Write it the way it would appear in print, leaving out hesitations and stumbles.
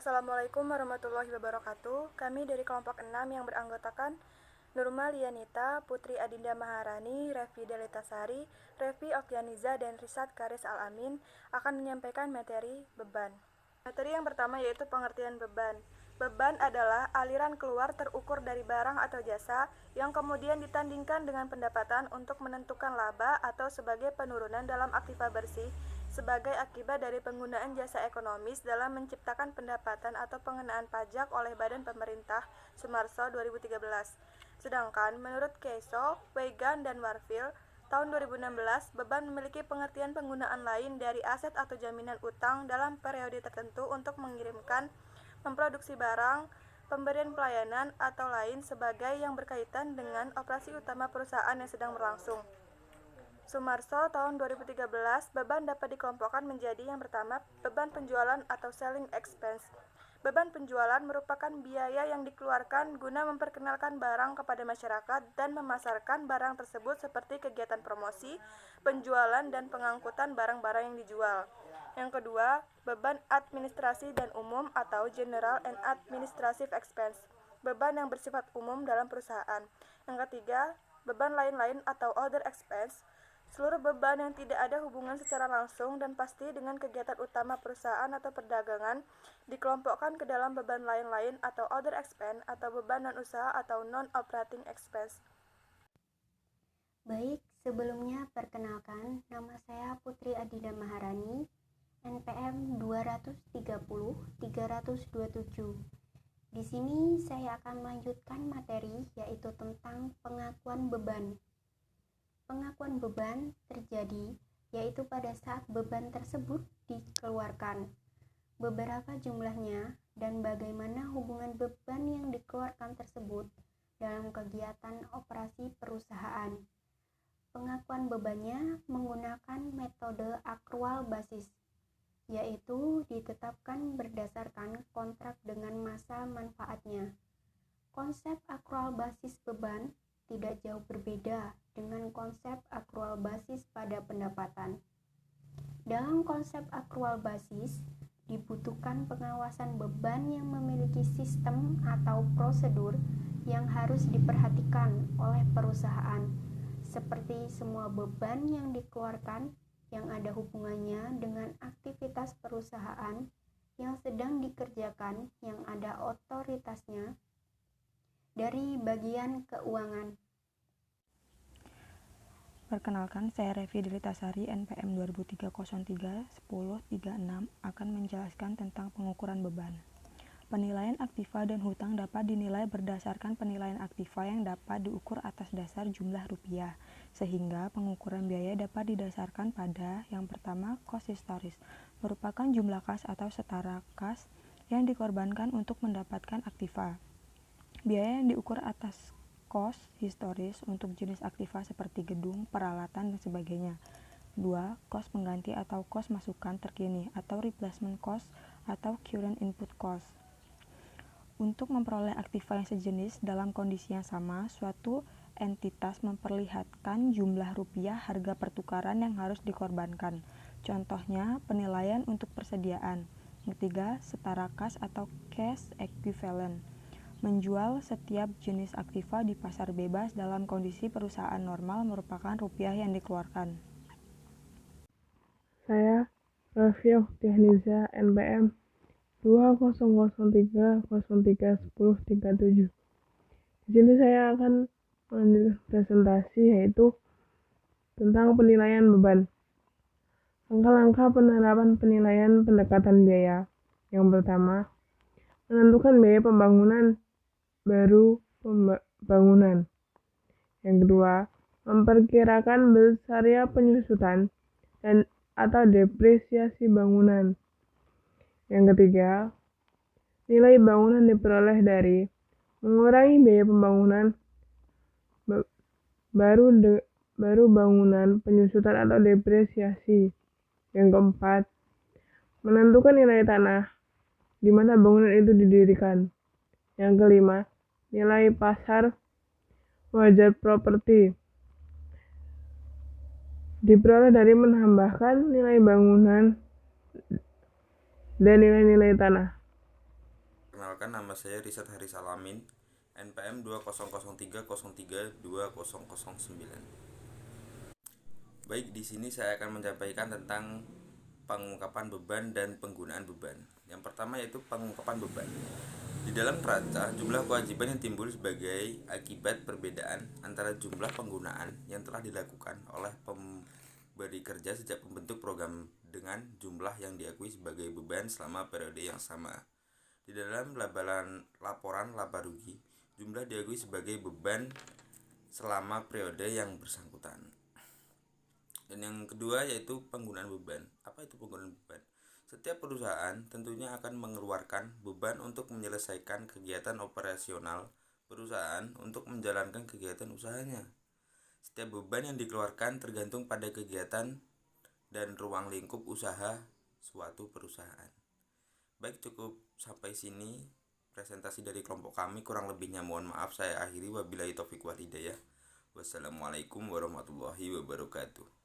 Assalamualaikum warahmatullahi wabarakatuh. Kami dari kelompok 6 yang beranggotakan Nurma Lianita, Putri Adinda Maharani, Revi Delitasari, Revi Oktianiza, dan Risat Karis Al-Amin akan menyampaikan materi beban. Materi yang pertama yaitu pengertian beban. Beban adalah aliran keluar terukur dari barang atau jasa yang kemudian ditandingkan dengan pendapatan untuk menentukan laba atau sebagai penurunan dalam aktiva bersih sebagai akibat dari penggunaan jasa ekonomis dalam menciptakan pendapatan atau pengenaan pajak oleh Badan Pemerintah Sumarso 2013. Sedangkan menurut Keso, Weigan, dan Warfil, tahun 2016, beban memiliki pengertian penggunaan lain dari aset atau jaminan utang dalam periode tertentu untuk mengirimkan, memproduksi barang, pemberian pelayanan, atau lain sebagai yang berkaitan dengan operasi utama perusahaan yang sedang berlangsung. Sumarso tahun 2013, beban dapat dikelompokkan menjadi yang pertama, beban penjualan atau selling expense. Beban penjualan merupakan biaya yang dikeluarkan guna memperkenalkan barang kepada masyarakat dan memasarkan barang tersebut seperti kegiatan promosi, penjualan, dan pengangkutan barang-barang yang dijual. Yang kedua, beban administrasi dan umum atau general and administrative expense. Beban yang bersifat umum dalam perusahaan. Yang ketiga, beban lain-lain atau other expense. Seluruh beban yang tidak ada hubungan secara langsung dan pasti dengan kegiatan utama perusahaan atau perdagangan dikelompokkan ke dalam beban lain-lain atau other expense atau beban non-usaha atau non-operating expense. Baik, sebelumnya perkenalkan, nama saya Putri Adinda Maharani, NPM 230-327. Di sini saya akan melanjutkan materi yaitu tentang pengakuan beban. Pengakuan beban terjadi yaitu pada saat beban tersebut dikeluarkan, beberapa jumlahnya, dan bagaimana hubungan beban yang dikeluarkan tersebut dalam kegiatan operasi perusahaan. Pengakuan bebannya menggunakan metode akrual basis, yaitu ditetapkan berdasarkan kontrak dengan masa manfaatnya. Konsep akrual basis beban tidak jauh berbeda dengan konsep akrual basis pada pendapatan. Dalam konsep akrual basis, dibutuhkan pengawasan beban yang memiliki sistem atau prosedur yang harus diperhatikan oleh perusahaan, seperti semua beban yang dikeluarkan yang ada hubungannya dengan aktivitas perusahaan yang sedang dikerjakan yang ada otoritasnya dari bagian keuangan. Perkenalkan, saya Revi Delitasari, NPM 2003-03-1036 akan menjelaskan tentang pengukuran beban. Penilaian aktiva dan hutang dapat dinilai berdasarkan penilaian aktiva yang dapat diukur atas dasar jumlah rupiah, sehingga pengukuran biaya dapat didasarkan pada yang pertama, cost historis, merupakan jumlah kas atau setara kas yang dikorbankan untuk mendapatkan aktiva. Biaya yang diukur atas cost historis untuk jenis aktiva seperti gedung, peralatan, dan sebagainya. 2. Cost pengganti atau cost masukan terkini atau replacement cost atau current input cost. Untuk memperoleh aktiva yang sejenis dalam kondisi yang sama, suatu entitas memperlihatkan jumlah rupiah harga pertukaran yang harus dikorbankan. Contohnya, penilaian untuk persediaan. Yang ketiga, setara kas atau cash equivalent. Menjual setiap jenis aktiva di pasar bebas dalam kondisi perusahaan normal merupakan rupiah yang dikeluarkan. Saya Revi Oktianiza, NPM 2003-03-1037. Di sini saya akan melanjutkan presentasi yaitu tentang penilaian beban. Langkah-langkah penerapan penilaian pendekatan biaya. Yang pertama, menentukan biaya pembangunan baru bangunan. Yang kedua, memperkirakan besarnya penyusutan dan atau depresiasi bangunan. Yang ketiga, nilai bangunan diperoleh dari mengurangi biaya pembangunan baru bangunan, penyusutan atau depresiasi. Yang keempat, menentukan nilai tanah di mana bangunan itu didirikan. Yang kelima, nilai pasar wajar properti diperoleh dari menambahkan nilai bangunan dan nilai-nilai tanah. Perkenalkan, nama saya Risat Haris Alamin, NPM 2003032009. Baik, di sini saya akan menyampaikan tentang pengungkapan beban dan penggunaan beban. Yang pertama yaitu pengungkapan beban. Di dalam neraca, jumlah kewajiban yang timbul sebagai akibat perbedaan antara jumlah penggunaan yang telah dilakukan oleh pemberi kerja sejak pembentuk program dengan jumlah yang diakui sebagai beban selama periode yang sama. Di dalam laporan laba rugi, jumlah diakui sebagai beban selama periode yang bersangkutan. Dan yang kedua yaitu penggunaan beban. Apa itu penggunaan beban? Setiap perusahaan tentunya akan mengeluarkan beban untuk menyelesaikan kegiatan operasional perusahaan untuk menjalankan kegiatan usahanya. Setiap beban yang dikeluarkan tergantung pada kegiatan dan ruang lingkup usaha suatu perusahaan. Baik, cukup sampai sini presentasi dari kelompok kami. Kurang lebihnya mohon maaf, saya akhiri. Wabillahi taufiq wal hidayah. Wassalamualaikum warahmatullahi wabarakatuh.